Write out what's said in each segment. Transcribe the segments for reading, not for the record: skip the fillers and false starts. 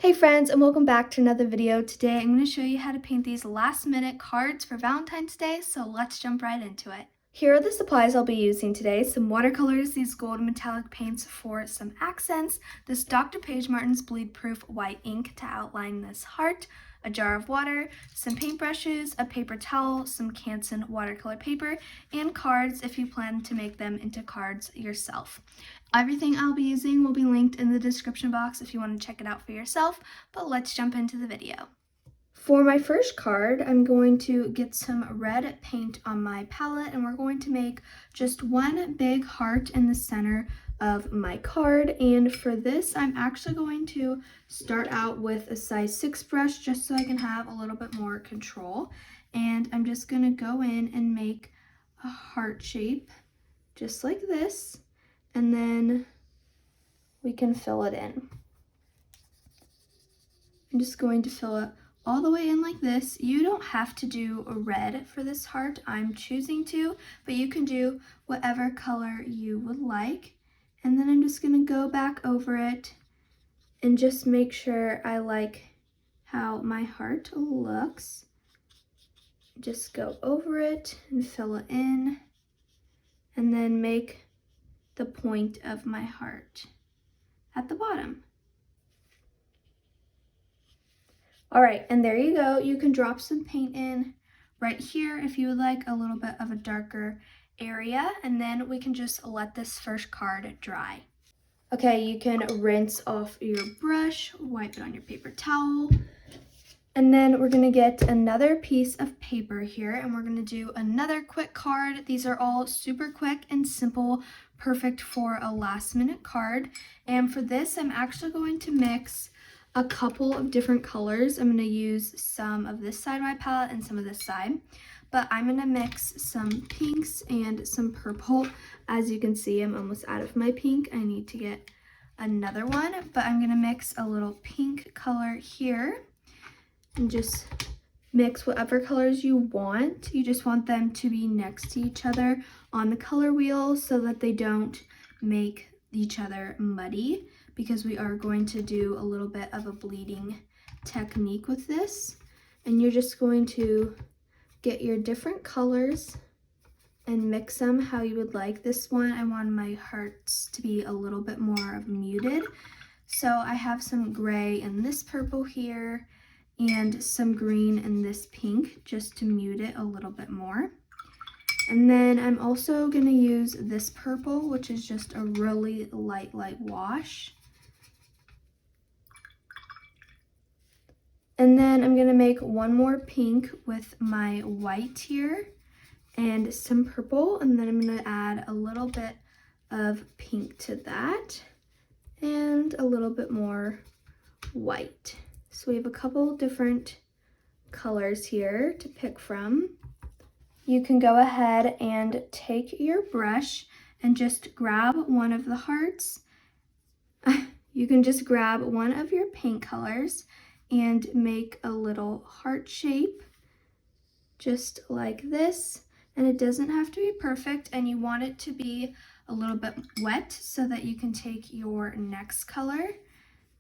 Hey friends, and welcome back to another video. Today I'm going to show you how to paint these last minute cards for Valentine's Day, so let's jump right into it. Here are the supplies I'll be using today. Some watercolors, these gold metallic paints for some accents, this Dr. Page Martin's bleed proof white ink to outline this heart, a jar of water, some paintbrushes, a paper towel, some Canson watercolor paper, and cards if you plan to make them into cards yourself. Everything I'll be using will be linked in the description box if you want to check it out for yourself, but let's jump into the video. For my first card, I'm going to get some red paint on my palette, and we're going to make just one big heart in the center of my card. And for this, I'm actually going to start out with a size 6 brush just so I can have a little bit more control. And I'm just going to go in and make a heart shape just like this, and then we can fill it in. I'm just going to fill it all the way in like this. You don't have to do a red for this heart. I'm choosing to, but you can do whatever color you would like. And then I'm just going to go back over it and just make sure I like how my heart looks. Just go over it and fill it in, and then make the point of my heart at the bottom. All right, and there you go. You can drop some paint in right here if you would like a little bit of a darker area, and then we can just let this first card dry. Okay, you can rinse off your brush, wipe it on your paper towel, and then we're gonna get another piece of paper here, and we're gonna do another quick card. These are all super quick and simple, perfect for a last minute card. And for this, I'm actually going to mix a couple of different colors. I'm gonna use some of this side of my palette and some of this side, but I'm gonna mix some pinks and some purple. As you can see, I'm almost out of my pink. I need to get another one, but I'm gonna mix a little pink color here and just mix whatever colors you want. You just want them to be next to each other on the color wheel so that they don't make each other muddy, because we are going to do a little bit of a bleeding technique with this. And you're just going to get your different colors and mix them how you would like. This one, I want my hearts to be a little bit more muted. So I have some gray and this purple here, and some green and this pink just to mute it a little bit more. And then I'm also going to use this purple, which is just a really light wash. And then I'm going to make one more pink with my white here and some purple, and then I'm going to add a little bit of pink to that and a little bit more white. So we have a couple different colors here to pick from. You can go ahead and take your brush and just grab one of the hearts. You can just grab one of your paint colors and make a little heart shape just like this. And it doesn't have to be perfect, and you want it to be a little bit wet so that you can take your next color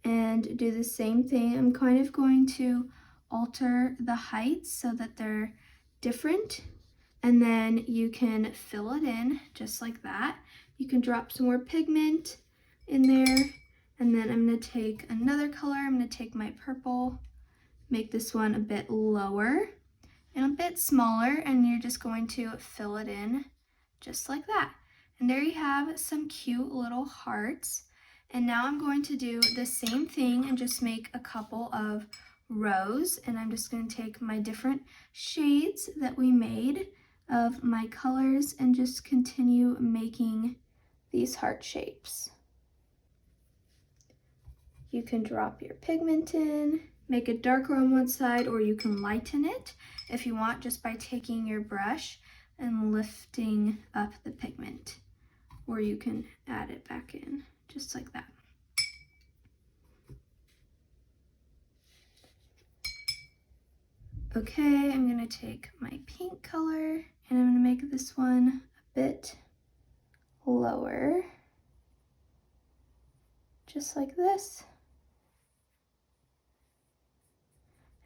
and do the same thing. I'm kind of going to alter the heights so that they're different, and then you can fill it in just like that. You can drop some more pigment in there, and then I'm going to take another color. I'm going to take my purple, make this one a bit lower and a bit smaller, and you're just going to fill it in just like that. And there you have some cute little hearts. And now I'm going to do the same thing and just make a couple of rows, and I'm just going to take my different shades that we made of my colors and just continue making these heart shapes. You can drop your pigment in, make it darker on one side, or you can lighten it if you want just by taking your brush and lifting up the pigment, or you can add it back in just like that. Okay, I'm gonna take my pink color and I'm gonna make this one a bit lower, just like this.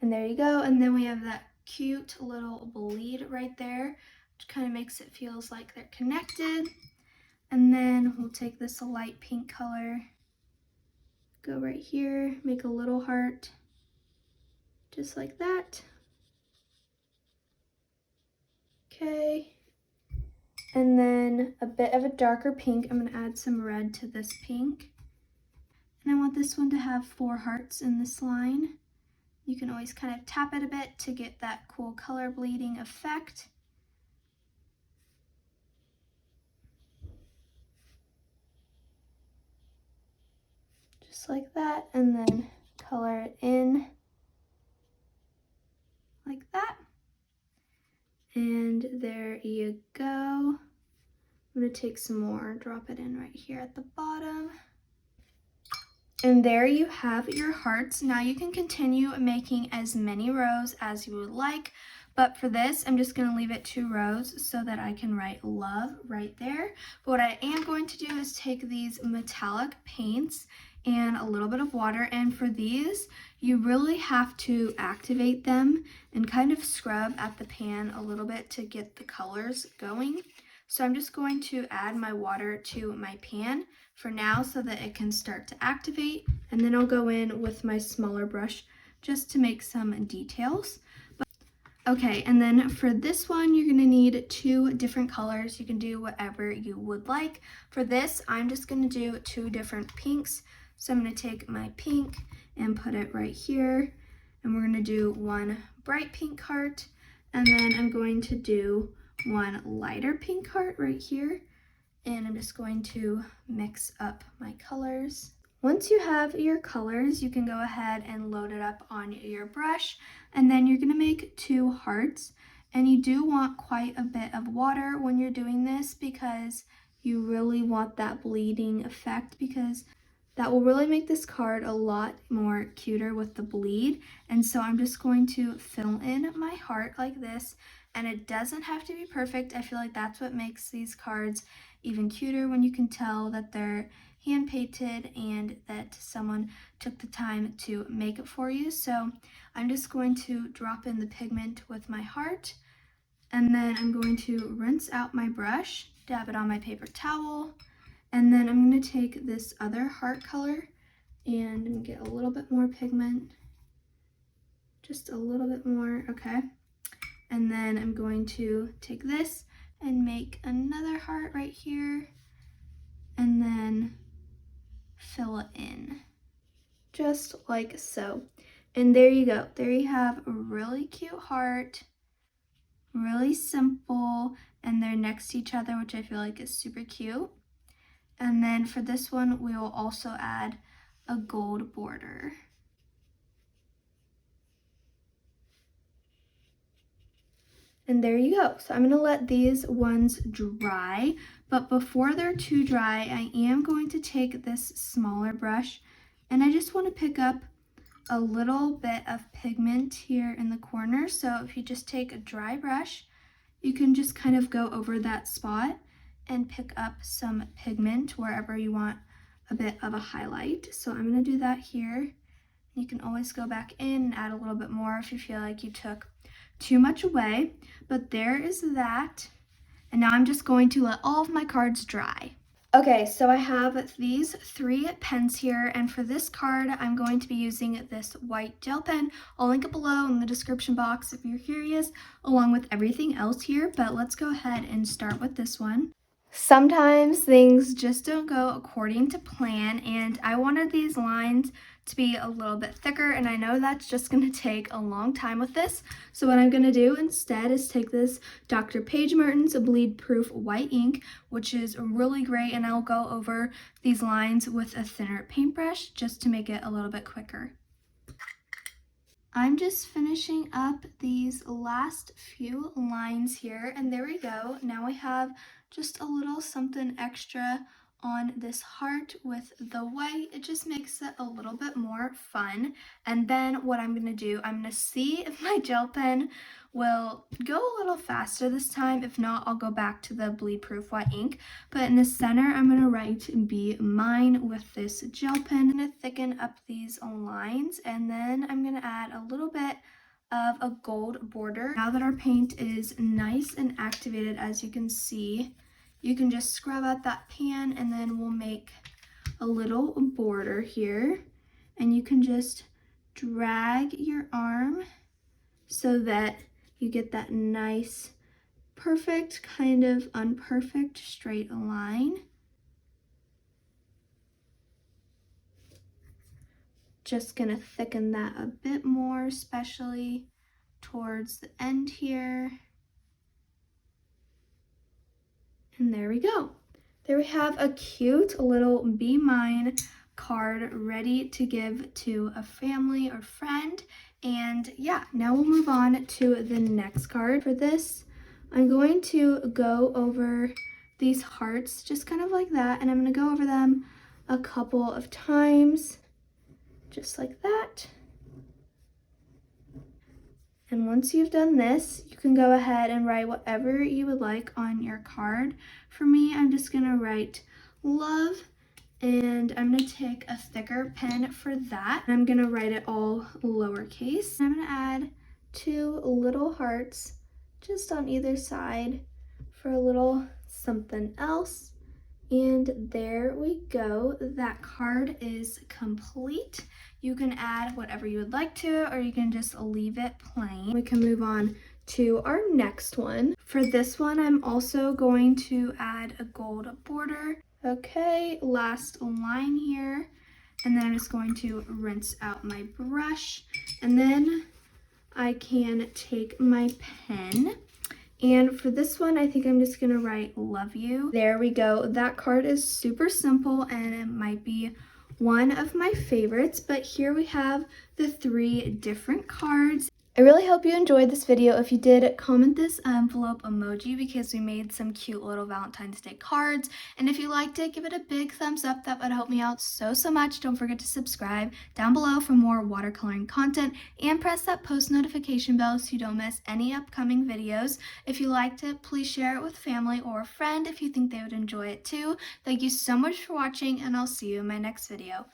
And there you go. And then we have that cute little bleed right there, which kind of makes it feels like they're connected. And then we'll take this light pink color, go right here, make a little heart, just like that. Okay. And then a bit of a darker pink. I'm gonna add some red to this pink. And I want this one to have 4 hearts in this line. You can always kind of tap it a bit to get that cool color bleeding effect. Just like that, and then color it in like that. And there you go. I'm gonna take some more, drop it in right here at the bottom. And there you have your hearts. Now you can continue making as many rows as you would like, but for this, I'm just gonna leave it 2 rows so that I can write love right there. But what I am going to do is take these metallic paints and a little bit of water, and for these, you really have to activate them and kind of scrub at the pan a little bit to get the colors going. So I'm just going to add my water to my pan for now so that it can start to activate, and then I'll go in with my smaller brush just to make some details. Okay, and then for this one, you're gonna need 2 different colors. You can do whatever you would like. For this, I'm just gonna do 2 different pinks. So I'm gonna take my pink and put it right here, and we're gonna do 1 bright pink heart, and then I'm going to do 1 lighter pink heart right here, and I'm just going to mix up my colors. Once you have your colors, you can go ahead and load it up on your brush, and then you're gonna make 2 hearts, and you do want quite a bit of water when you're doing this because you really want that bleeding effect, because that will really make this card a lot more cuter with the bleed. And so I'm just going to fill in my heart like this, and it doesn't have to be perfect. I feel like that's what makes these cards even cuter, when you can tell that they're hand painted and that someone took the time to make it for you. So I'm just going to drop in the pigment with my heart, and then I'm going to rinse out my brush, dab it on my paper towel, and then I'm going to take this other heart color and get a little bit more pigment, just a little bit more, okay? And then I'm going to take this and make another heart right here, and then fill it in, just like so. And there you go. There you have a really cute heart, really simple, and they're next to each other, which I feel like is super cute. And then for this one, we will also add a gold border. And there you go. So I'm gonna let these ones dry, but before they're too dry, I am going to take this smaller brush, and I just wanna pick up a little bit of pigment here in the corner. So if you just take a dry brush, you can just kind of go over that spot and pick up some pigment wherever you want a bit of a highlight. So I'm gonna do that here. You can always go back in and add a little bit more if you feel like you took too much away, but there is that. And now I'm just going to let all of my cards dry. Okay, so I have these 3 pens here, and for this card, I'm going to be using this white gel pen. I'll link it below in the description box if you're curious, along with everything else here, but let's go ahead and start with this one. Sometimes things just don't go according to plan, and I wanted these lines to be a little bit thicker, and I know that's just going to take a long time with this. So what I'm going to do instead is take this Dr. Paige Mertens bleed proof white ink, which is really great, and I'll go over these lines with a thinner paintbrush just to make it a little bit quicker. I'm just finishing up these last few lines here, and there we go. Now we have just a little something extra on this heart with the white. It just makes it a little bit more fun. And then what I'm going to do, I'm going to see if my gel pen will go a little faster this time. If not, I'll go back to the bleed proof white ink. But in the center, I'm going to write Be Mine with this gel pen. I'm going to thicken up these lines, and then I'm going to add a little bit of a gold border. Now that our paint is nice and activated, as you can see, you can just scrub out that pan, and then we'll make a little border here, and you can just drag your arm so that you get that nice, perfect, kind of unperfect straight line. Just gonna thicken that a bit more, especially towards the end here. And there we go. There we have a cute little Be Mine card ready to give to a family or friend. And yeah, now we'll move on to the next card. For this, I'm going to go over these hearts just kind of like that, and I'm going to go over them a couple of times, just like that. And once you've done this, you can go ahead and write whatever you would like on your card. For me, I'm just gonna write love, and I'm gonna take a thicker pen for that. I'm gonna write it all lowercase. I'm gonna add 2 little hearts just on either side for a little something else. And there we go. That card is complete. You can add whatever you would like to it, or you can just leave it plain. We can move on to our next one. For this one, I'm also going to add a gold border. Okay, last line here. And then I'm just going to rinse out my brush. And then I can take my pen. And for this one, I think I'm just gonna write love you. There we go. That card is super simple, and it might be one of my favorites, but here we have the 3 different cards. I really hope you enjoyed this video. If you did, comment this envelope emoji because we made some cute little Valentine's Day cards. And if you liked it, give it a big thumbs up. That would help me out so much. Don't forget to subscribe down below for more watercoloring content, and press that post notification bell so you don't miss any upcoming videos. If you liked it, please share it with family or a friend if you think they would enjoy it too. Thank you so much for watching, and I'll see you in my next video.